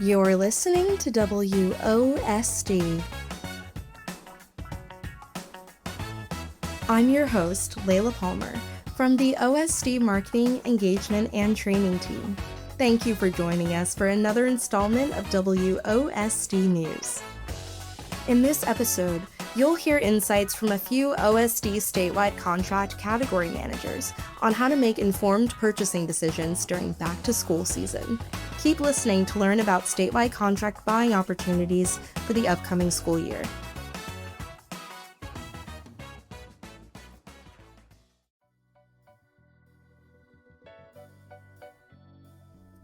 You're listening to WOSD. I'm your host, Layla Palmer, from the OSD Marketing, Engagement, and Training team. Thank you for joining us for another installment of WOSD News. In this episode, you'll hear insights from a few OSD statewide contract category managers on how to make informed purchasing decisions during back-to-school season. Keep listening to learn about statewide contract buying opportunities for the upcoming school year.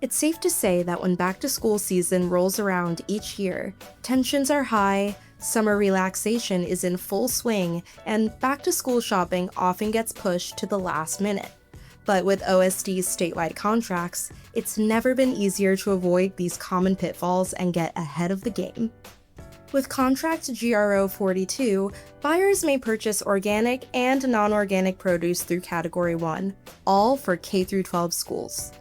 It's safe to say that when back-to-school season rolls around each year, tensions are high, summer relaxation is in full swing, and back-to-school shopping often gets pushed to the last minute. But with OSD's statewide contracts, it's never been easier to avoid these common pitfalls and get ahead of the game. With Contract GRO 42, buyers may purchase organic and non-organic produce through Category 1, all for K-12 schools.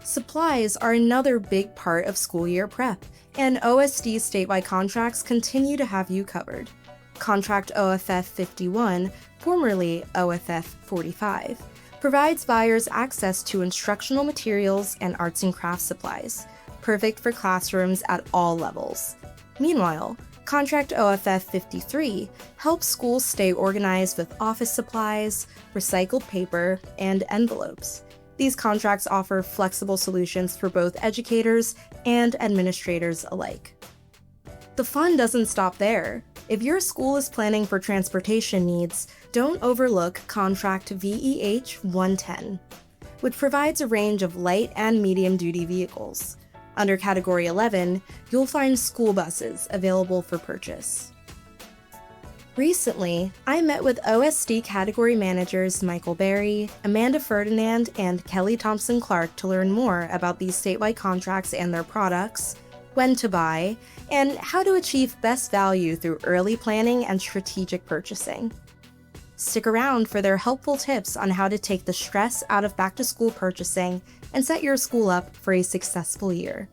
Supplies are another big part of school year prep, and OSD statewide contracts continue to have you covered. Contract OFF 51, formerly OFF 45, provides buyers access to instructional materials and arts and crafts supplies, perfect for classrooms at all levels. Meanwhile, Contract OFF 53 helps schools stay organized with office supplies, recycled paper, and envelopes. These contracts offer flexible solutions for both educators and administrators alike. The fun doesn't stop there. If your school is planning for transportation needs, don't overlook Contract VEH 110, which provides a range of light and medium-duty vehicles. Under Category 11, you'll find school buses available for purchase. Recently, I met with OSD category managers Michael Berry, Amanda Ferdinand, and Kelly Thompson Clark to learn more about these statewide contracts and their products, when to buy, and how to achieve best value through early planning and strategic purchasing. Stick around for their helpful tips on how to take the stress out of back-to-school purchasing and set your school up for a successful year.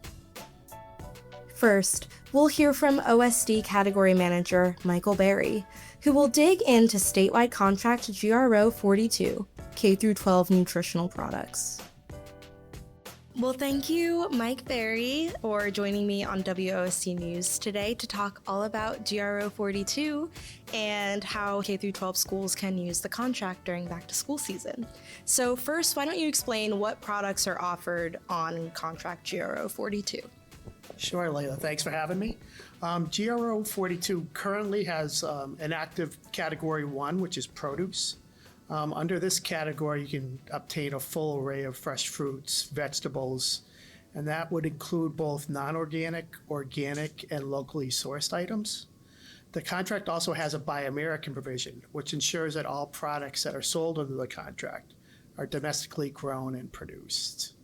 First, we'll hear from OSD Category Manager Michael Berry, who will dig into statewide contract GRO 42, K-12 nutritional products. Well, thank you, Mike Berry, for joining me on WOSD News today to talk all about GRO 42 and how K-12 schools can use the contract during back-to-school season. So first, why don't you explain what products are offered on contract GRO 42? Sure, Layla. Thanks for having me. GRO 42 currently has an active Category 1, which is produce. Under this category, you can obtain a full array of fresh fruits, vegetables, and that would include both non-organic, organic, and locally sourced items. The contract also has a Buy American provision, which ensures that all products that are sold under the contract are domestically grown and produced.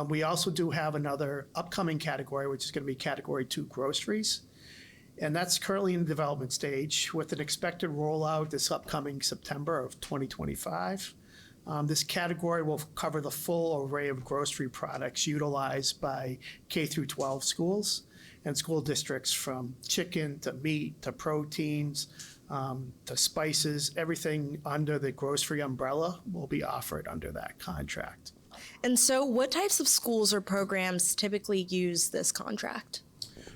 We also do have another upcoming category, which is going to be Category 2 groceries. And that's currently in the development stage with an expected rollout this upcoming September of 2025. This category will cover the full array of grocery products utilized by K-12 schools and school districts, from chicken to meat to proteins to spices. Everything under the grocery umbrella will be offered under that contract. And so what types of schools or programs typically use this contract?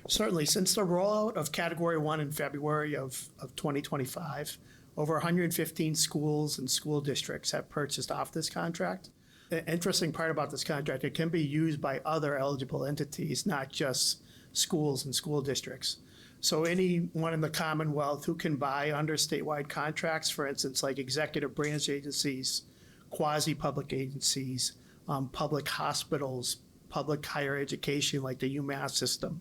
Certainly. Since the rollout of Category 1 in February of 2025, over 115 schools and school districts have purchased off this contract. The interesting part about this contract, it can be used by other eligible entities, not just schools and school districts. So anyone in the Commonwealth who can buy under statewide contracts, for instance, like executive branch agencies, quasi-public agencies, public hospitals, public higher education like the UMass system,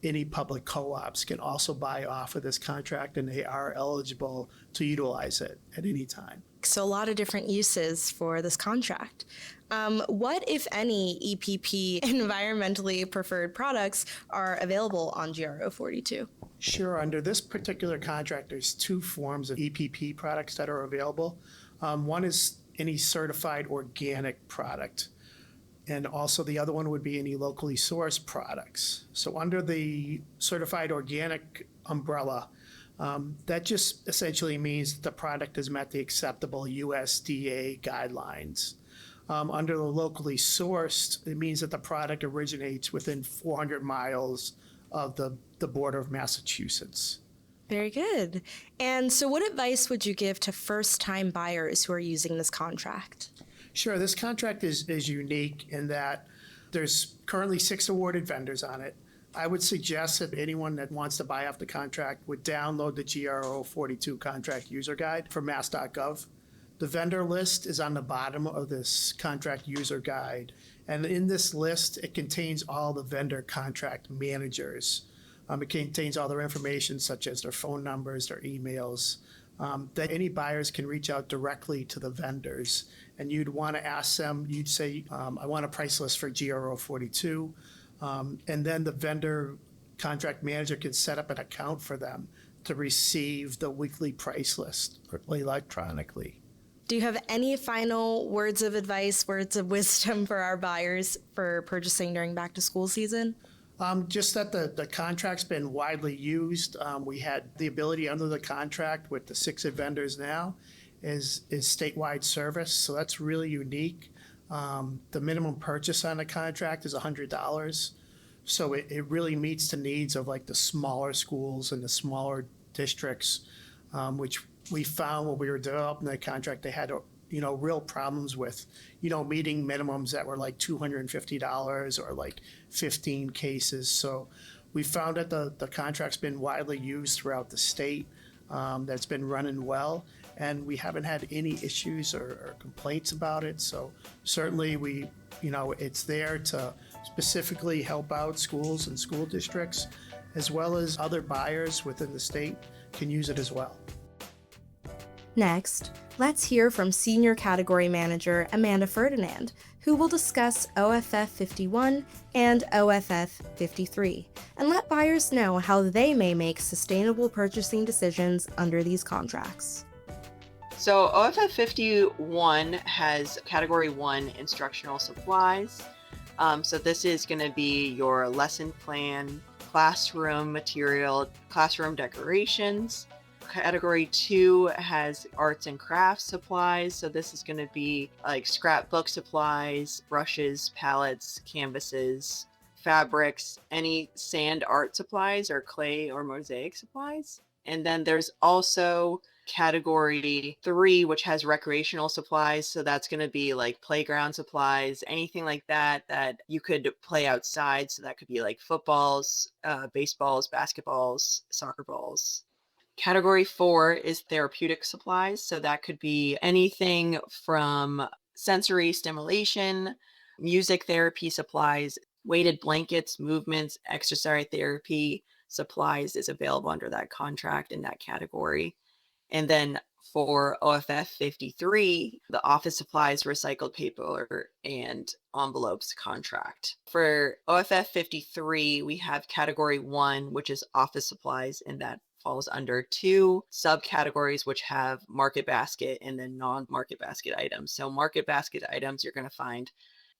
any public co-ops can also buy off of this contract, and they are eligible to utilize it at any time. So a lot of different uses for this contract. What, if any, EPP environmentally preferred products are available on GRO 42? Sure. Under this particular contract, there's two forms of EPP products that are available. One is any certified organic product. And also the other one would be any locally sourced products. So under the certified organic umbrella, that just essentially means that the product has met the acceptable USDA guidelines. Under the locally sourced, it means that the product originates within 400 miles of the border of Massachusetts. Very good. And so, what advice would you give to first time buyers who are using this contract? Sure, this contract is unique in that there's currently 6 awarded vendors on it. I would suggest that anyone that wants to buy off the contract would download the GRO 42 contract user guide from mass.gov. The vendor list is on the bottom of this contract user guide. And in this list, it contains all the vendor contract managers. It contains all their information, such as their phone numbers, their emails, that any buyers can reach out directly to the vendors. And you'd want to ask them, you'd say, I want a price list for GRO 42. And then the vendor contract manager can set up an account for them to receive the weekly price list electronically. Do you have any final words of advice, words of wisdom for our buyers for purchasing during back to school season? Just that the contract's been widely used. We had the ability under the contract with the 6 vendors now is statewide service, so that's really unique. The minimum purchase on the contract is $100, so it really meets the needs of like the smaller schools and the smaller districts, which we found when we were developing the contract, they had real problems with, meeting minimums that were like $250 or like 15 cases. So we found that the contract's been widely used throughout the state, that's been running well, and we haven't had any issues or complaints about it. So certainly it's there to specifically help out schools and school districts, as well as other buyers within the state can use it as well. Next, let's hear from Senior Category Manager Amanda Ferdinand, who will discuss OFF 51 and OFF 53, and let buyers know how they may make sustainable purchasing decisions under these contracts. So OFF 51 has Category 1 Instructional Supplies. So this is going to be your lesson plan, classroom material, classroom decorations. Category 2 has arts and crafts supplies. So this is going to be like scrapbook supplies, brushes, palettes, canvases, fabrics, any sand art supplies or clay or mosaic supplies. And then there's also Category 3, which has recreational supplies. So that's going to be like playground supplies, anything like that you could play outside. So that could be like footballs, baseballs, basketballs, soccer balls. Category 4 is therapeutic supplies. So that could be anything from sensory stimulation, music therapy supplies, weighted blankets, movements, exercise therapy supplies is available under that contract in that category. And then for OFF 53, the office supplies, recycled paper, and envelopes contract. For OFF 53, we have Category 1, which is office supplies, and that falls under 2 subcategories, which have market basket and then non-market basket items. So market basket items, you're going to find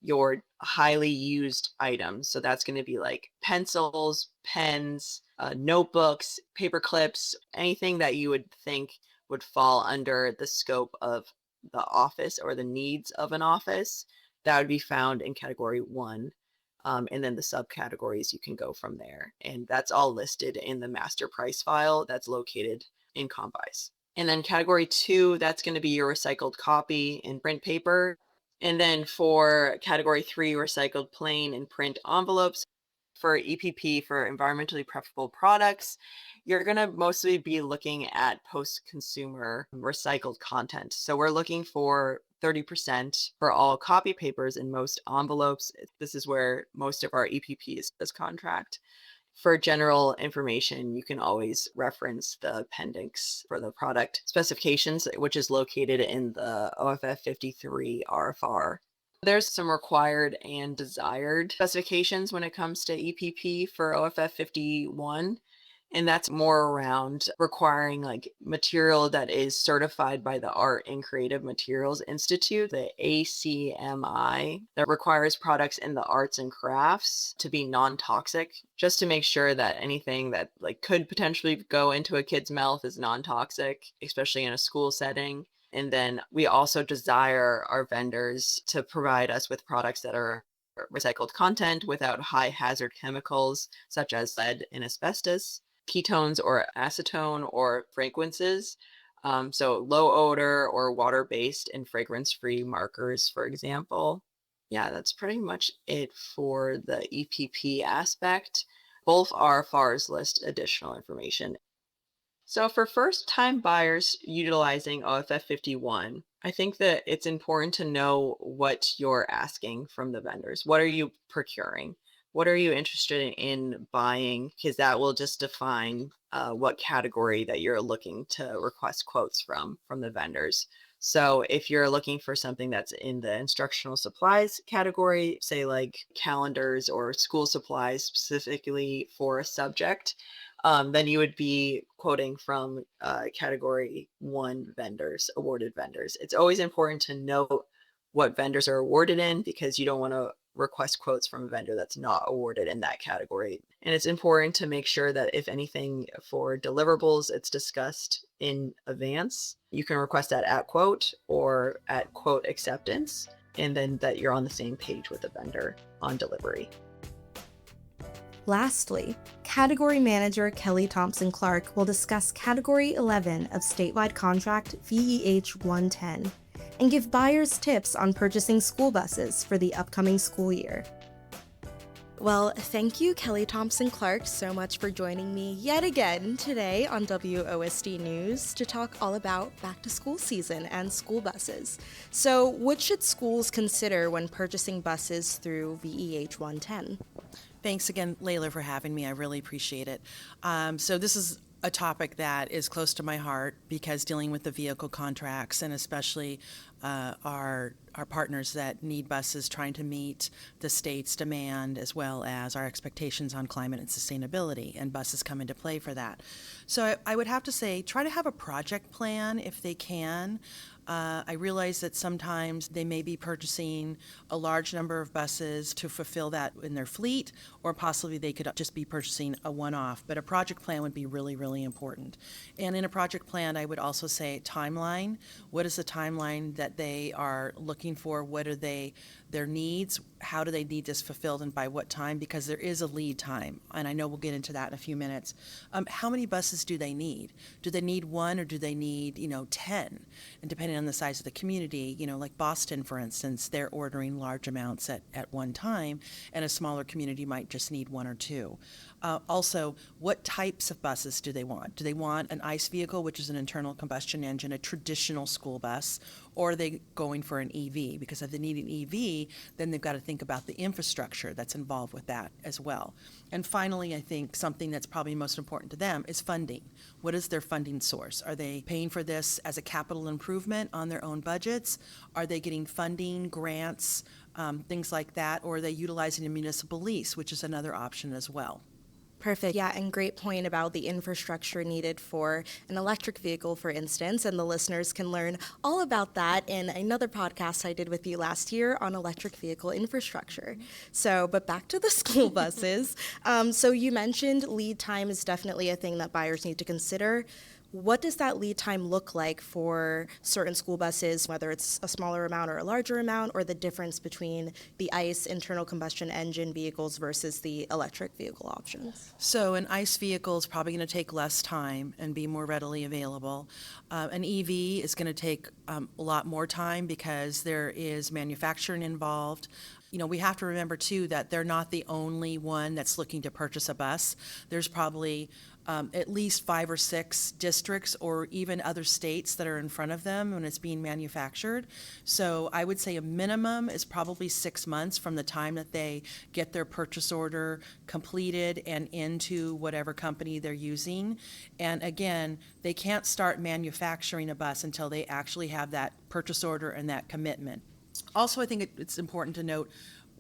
your highly used items. So that's going to be like pencils, pens, notebooks, paper clips, anything that you would think would fall under the scope of the office or the needs of an office. That would be found in Category 1. And then the subcategories, you can go from there. And that's all listed in the master price file that's located in Combuys. And then Category 2, that's going to be your recycled copy and print paper. And then for Category 3, recycled plain and print envelopes. For EPP, for environmentally preferable products, you're going to mostly be looking at post-consumer recycled content. So we're looking for 30% for all copy papers and most envelopes. This is where most of our EPP is contract. For general information, you can always reference the appendix for the product specifications, which is located in the OFF 53 RFR. There's some required and desired specifications when it comes to EPP for OFF 51. And that's more around requiring like material that is certified by the Art and Creative Materials Institute, the ACMI, that requires products in the arts and crafts to be non-toxic, just to make sure that anything that like could potentially go into a kid's mouth is non-toxic, especially in a school setting. And then we also desire our vendors to provide us with products that are recycled content without high hazard chemicals such as lead and asbestos, ketones or acetone or fragrances. So low odor or water-based and fragrance-free markers, for example. Yeah, that's pretty much it for the EPP aspect. Both our FARs list additional information. So for first-time buyers utilizing OFF 51, I think that it's important to know what you're asking from the vendors. What are you procuring? What are you interested in buying? Because that will just define what category that you're looking to request quotes from the vendors. So if you're looking for something that's in the instructional supplies category, say like calendars or school supplies specifically for a subject, then you would be quoting from category one vendors, awarded vendors. It's always important to note what vendors are awarded in because you don't want to request quotes from a vendor that's not awarded in that category. And it's important to make sure that if anything for deliverables, it's discussed in advance. You can request that at quote or at quote acceptance, and then that you're on the same page with the vendor on delivery. Lastly, Category Manager Kelly Thompson Clark will discuss Category 11 of Statewide Contract VEH 110 and give buyers tips on purchasing school buses for the upcoming school year. Well, thank you, Kelly Thompson Clark, so much for joining me yet again today on WOSD News to talk all about back to school season and school buses. So, what should schools consider when purchasing buses through VEH 110? Thanks again, Layla, for having me. I really appreciate it. So this is a topic that is close to my heart because dealing with the vehicle contracts and especially our partners that need buses trying to meet the state's demand as well as our expectations on climate and sustainability, and buses come into play for that. So I would have to say try to have a project plan if they can. I realize that sometimes they may be purchasing a large number of buses to fulfill that in their fleet, or possibly they could just be purchasing a one-off, but a project plan would be really, really important. And in a project plan, I would also say timeline. What is the timeline that they are looking for? What are their needs? How do they need this fulfilled and by what time? Because there is a lead time, and I know we'll get into that in a few minutes. How many buses do they need? Do they need one or do they need, 10? And depending on the size of the community, like Boston, for instance, they're ordering large amounts at one time, and a smaller community might just need one or two. Also, what types of buses do they want? Do they want an ICE vehicle, which is an internal combustion engine, a traditional school bus, or are they going for an EV? Because if they need an EV, then they've got to think about the infrastructure that's involved with that as well. And finally, I think something that's probably most important to them is funding. What is their funding source? Are they paying for this as a capital improvement on their own budgets? Are they getting funding, grants, things like that? Or are they utilizing a municipal lease, which is another option as well? Perfect. Yeah, and great point about the infrastructure needed for an electric vehicle, for instance, and the listeners can learn all about that in another podcast I did with you last year on electric vehicle infrastructure. So, but back to the school buses. So you mentioned lead time is definitely a thing that buyers need to consider. What does that lead time look like for certain school buses, whether it's a smaller amount or a larger amount, or the difference between the ICE internal combustion engine vehicles versus the electric vehicle options? So an ICE vehicle is probably going to take less time and be more readily available. An EV is going to take a lot more time because there is manufacturing involved. We have to remember, too, that they're not the only one that's looking to purchase a bus. There's probably at least 5 or 6 districts or even other states that are in front of them when it's being manufactured. So I would say a minimum is probably 6 months from the time that they get their purchase order completed and into whatever company they're using. And again, they can't start manufacturing a bus until they actually have that purchase order and that commitment. Also, I think it's important to note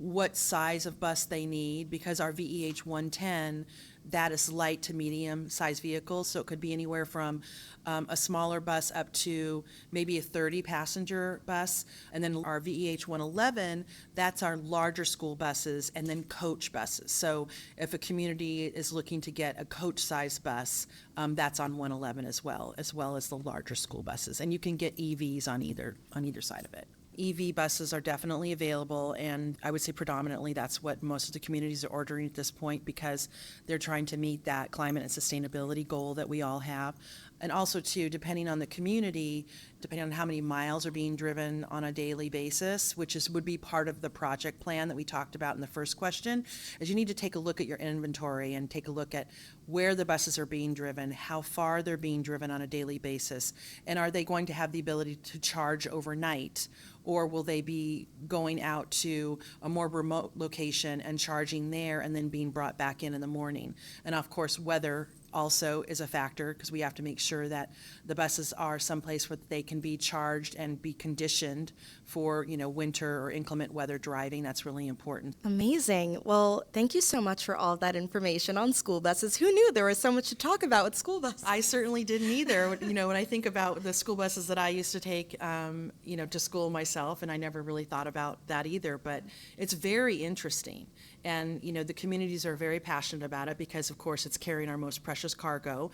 what size of bus they need, because our VEH 110, that is light to medium size vehicles, so it could be anywhere from a smaller bus up to maybe a 30 passenger bus. And then our VEH 111, that's our larger school buses, and then coach buses. So if a community is looking to get a coach size bus, that's on 111 as well as the larger school buses. And you can get EVs on either side of it. EV buses are definitely available, and I would say predominantly that's what most of the communities are ordering at this point, because they're trying to meet that climate and sustainability goal that we all have. And also, too, depending on the community, depending on how many miles are being driven on a daily basis, which would be part of the project plan that we talked about in the first question, is you need to take a look at your inventory and take a look at where the buses are being driven, how far they're being driven on a daily basis, and are they going to have the ability to charge overnight, or will they be going out to a more remote location and charging there and then being brought back in the morning. And of course, weather also is a factor, because we have to make sure that the buses are someplace where they can be charged and be conditioned for, winter or inclement weather driving. That's really important. Amazing. Well, thank you so much for all that information on school buses. Who knew there was so much to talk about with school buses? I certainly didn't either. When I think about the school buses that I used to take, to school myself, and I never really thought about that either, but it's very interesting. And, the communities are very passionate about it because, of course, it's carrying our most precious cargo,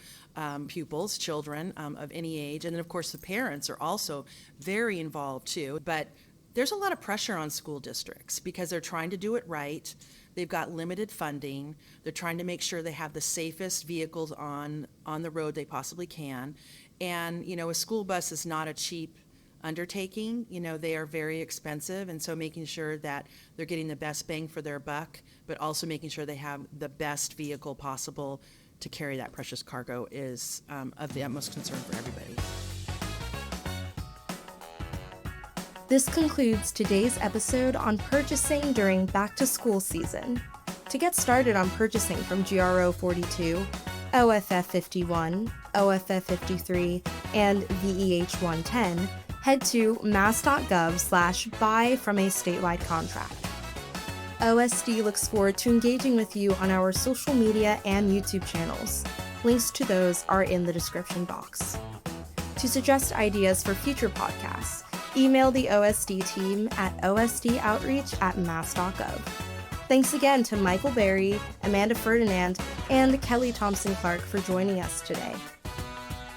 pupils, children of any age. And then, of course, the parents are also very involved, too. But there's a lot of pressure on school districts because they're trying to do it right. They've got limited funding. They're trying to make sure they have the safest vehicles on the road they possibly can. And, a school bus is not a cheap undertaking. They are very expensive, and so making sure that they're getting the best bang for their buck, but also making sure they have the best vehicle possible to carry that precious cargo is of the utmost concern for everybody. This concludes today's episode on purchasing during back-to-school season. To get started on purchasing from GRO 42, OFF 51, OFF 53, and VEH 110, head to mass.gov/buy from a statewide contract. OSD looks forward to engaging with you on our social media and YouTube channels. Links to those are in the description box. To suggest ideas for future podcasts, email the OSD team at osdoutreach@mass.gov. Thanks again to Michael Berry, Amanda Ferdinand, and Kelly Thompson Clark for joining us today.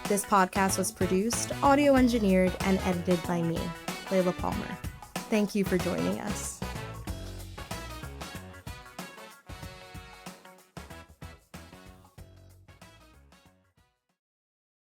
This podcast was produced, audio engineered, and edited by me, Layla Palmer. Thank you for joining us.